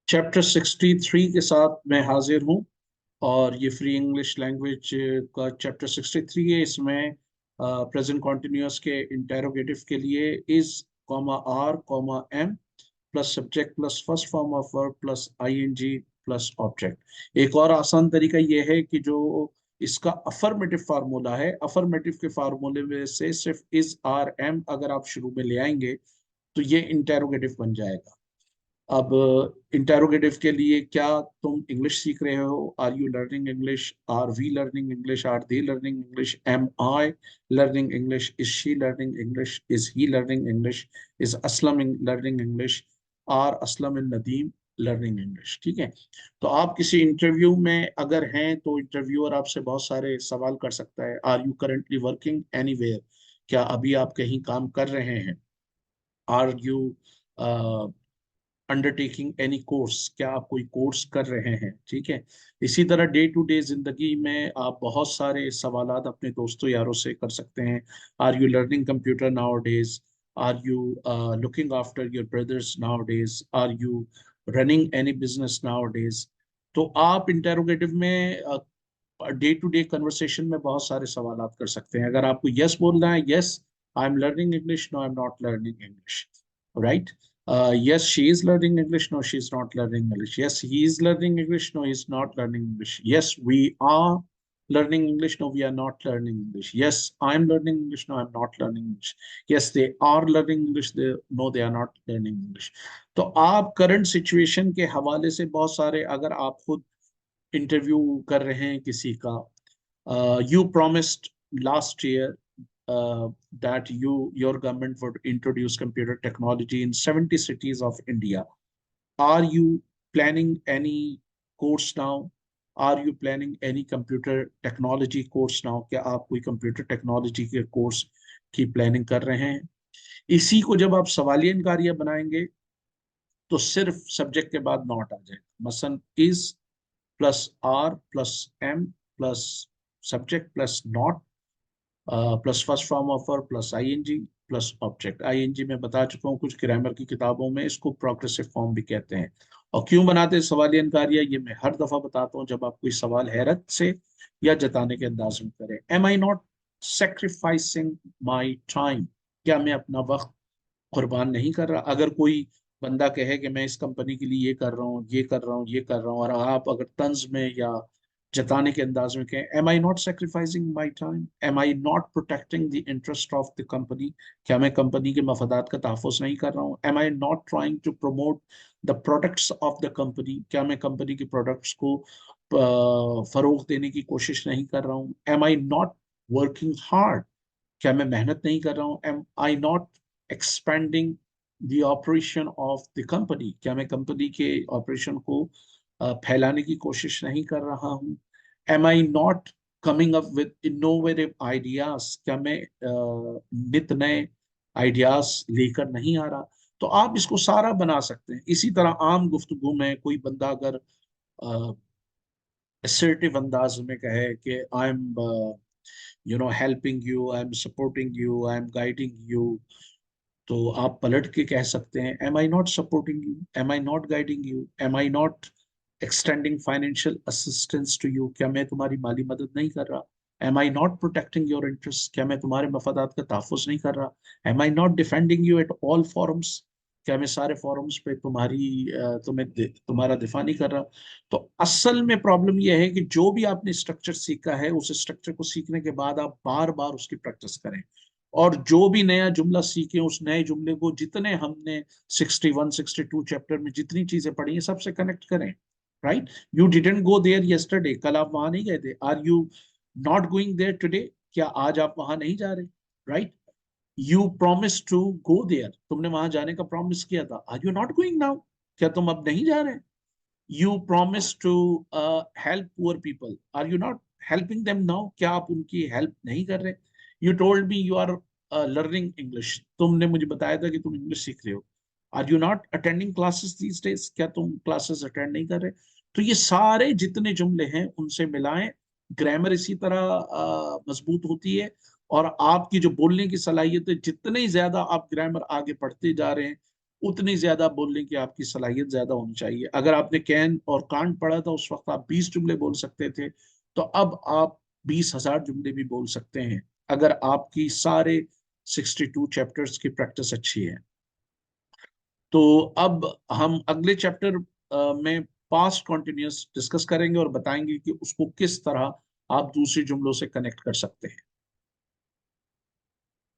Chapter 63 के साथ मैं हाजिर हूँ। और ये फ्री इंग्लिश लैंग्वेज का चैप्टर 63 है। इसमें प्रेजेंट कॉन्टिन्यूअस के इंटेरोगेटिव के लिए is comma are comma am plus subject plus first form of verb plus ING plus object. एक और आसान तरीका यह है कि जो इसका अफर्मेटिव फार्मूला है, अफर्मेटिव के फार्मूले में से सिर्फ इज आर एम अगर आप शुरू में ले आएंगे तो ये इंटेरोगेटिव बन जाएगा। अब इंटेरोगेटिव के लिए क्या तुम इंग्लिश सीख रहे हो? Are you learning English? Are we learning English? Are they learning English? Am I learning English? Is she learning English? Is he learning English? Is Aslam learning English? Are Aslam and Nadeem learning English? ठीक है। तो आप किसी interview में अगर हैं तो interviewer आपसे बहुत सारे सवाल कर सकता है। Are you currently working anywhere? क्या अभी आप कहीं काम कर रहे हैं? Are you undertaking any course? क्या आप कोई कोर्स कर रहे हैं? ठीक है। इसी तरह डे टू डे जिंदगी में आप बहुत सारे सवालात अपने दोस्तों यारों से कर सकते हैं। Are you learning computer nowadays? Are you looking after your brothers nowadays? Are you running any business nowadays? तो आप इंटेरोगेटिव में डे टू डे कन्वर्सेशन में बहुत सारे सवालात कर सकते हैं। अगर आपको यस बोलना है, yes I am learning English, no I am not learning English, right? Yes, she is learning English. No, she is not learning English. Yes, he is learning English. No, he is not learning English. Yes, we are learning English. No, we are not learning English. Yes, I am learning English. No, I am not learning English. Yes, they are learning English. No, they are not learning English. तो आप current situation के हवाले से बहुत सारे, अगर आप खुद इंटरव्यू कर रहे हैं किसी का, you promised last year that your government would introduce computer technology in 70 cities of India. Are you planning any course now? Are you planning any computer technology course now? क्या आप कोई कंप्यूटर टेक्नोलॉजी के course की planning कर रहे हैं? इसी को जब आप सवालियन कार्य बनाएंगे तो सिर्फ सब्जेक्ट के बाद नॉट आ जाएगा। मसलन is plus are plus am plus subject plus not plus first form of verb plus ING plus object. ING मैं बता चुका हूँ कुछ ग्रामर की किताबों में इसको प्रोग्रेसिव फॉर्म भी कहते हैं। और क्यों बनाते हैं सवालियन कार्य, ये मैं हर दफा बताता हूँ जब आप कोई सवाल हैरत से या जताने के अंदाज में करें। Am I not sacrificing my time? क्या मैं अपना वक्त कुर्बान नहीं कर रहा? अगर कोई बंदा कहे कि मैं इस कंपनी के लिए ये कर रहा हूँ, ये कर रहा हूँ, ये कर रहा हूँ, और आप अगर तंज में या जताने के अंदाज में कहें am I not sacrificing my time, am I not protecting the interest of the company? क्या मैं कंपनी के मफादात का तहफ़्फ़ुज़ नहीं कर रहा हूँ? Am I not trying to promote the products of the company? क्या मैं कंपनी के प्रोडक्ट्स को फरोग देने की कोशिश नहीं कर रहा हूँ? Am I not working hard? क्या मैं मेहनत नहीं कर रहा हूँ? Am I not expending the operation of the company? क्या मैं कंपनी के ऑपरेशन को फैलाने की कोशिश नहीं कर रहा हूँ? Am I not coming up with innovative ideas? क्या मैं नित नए आइडियाज लेकर नहीं आ रहा? तो आप इसको सारा बना सकते हैं। इसी तरह आम गुफ्तगू में कोई बंदा अगर assertive अंदाज में कहे कि I am helping you, I am supporting you, I am guiding you, तो आप पलट के कह सकते हैं am I not supporting you, am I not guiding you, am I not extending financial assistance to you? क्या मैं तुम्हारी माली मदद नहीं कर रहा? am I not protecting your interests? क्या मैं तुम्हारे मफादात का तहफ़्फ़ुज़ नहीं कर रहा? am I not defending you at all forums? क्या मैं सारे फॉरम्स पे तुम्हारा दिफा नहीं कर रहा? तो असल में प्रॉब्लम यह है कि जो भी आपने स्ट्रक्चर सीखा है उस स्ट्रक्चर को सीखने के बाद आप बार बार उसकी प्रैक्टिस करें। और जो भी नया जुमला सीखे उस नए जुमले को जितने हमने 61 62 चैप्टर में जितनी चीजें पढ़ी हैं सबसे कनेक्ट करें। Right? You didn't go there yesterday, कल आप वहां नहीं गए थे। Are you not going there today? क्या आज आप वहां नहीं जा रहे? Right? You promise to go there, तुमने वहां जाने का प्रॉमिस किया था। Are you not going now? क्या तुम अब नहीं जा रहे? You promise to help poor people, are you not helping them now? क्या आप उनकी हेल्प नहीं कर रहे? You told me you are learning English, तुमने मुझे बताया था कि तुम इंग्लिश सीख रहे हो। Are you not attending classes these days? क्या तुम क्लासेस अटेंड नहीं कर रहे? तो ये सारे जितने जुमले हैं उनसे मिलाएं। ग्रामर इसी तरह मजबूत होती है। और आपकी जो बोलने की सलाहियत है, जितने ज्यादा आप ग्रामर आगे पढ़ते जा रहे हैं उतनी ज्यादा बोलने की आपकी सलाहियत ज्यादा होनी चाहिए। अगर आपने कैन और कांट पढ़ा था उस वक्त आप 20 जुमले बोल सकते थे, तो अब आप 20,000 जुमले भी बोल सकते हैं, अगर आपकी सारे 62 चैप्टर्स की प्रैक्टिस अच्छी है। तो अब हम अगले चैप्टर में पास्ट कॉन्टिन्यूस डिस्कस करेंगे और बताएंगे कि उसको किस तरह आप दूसरे जुमलों से कनेक्ट कर सकते हैं।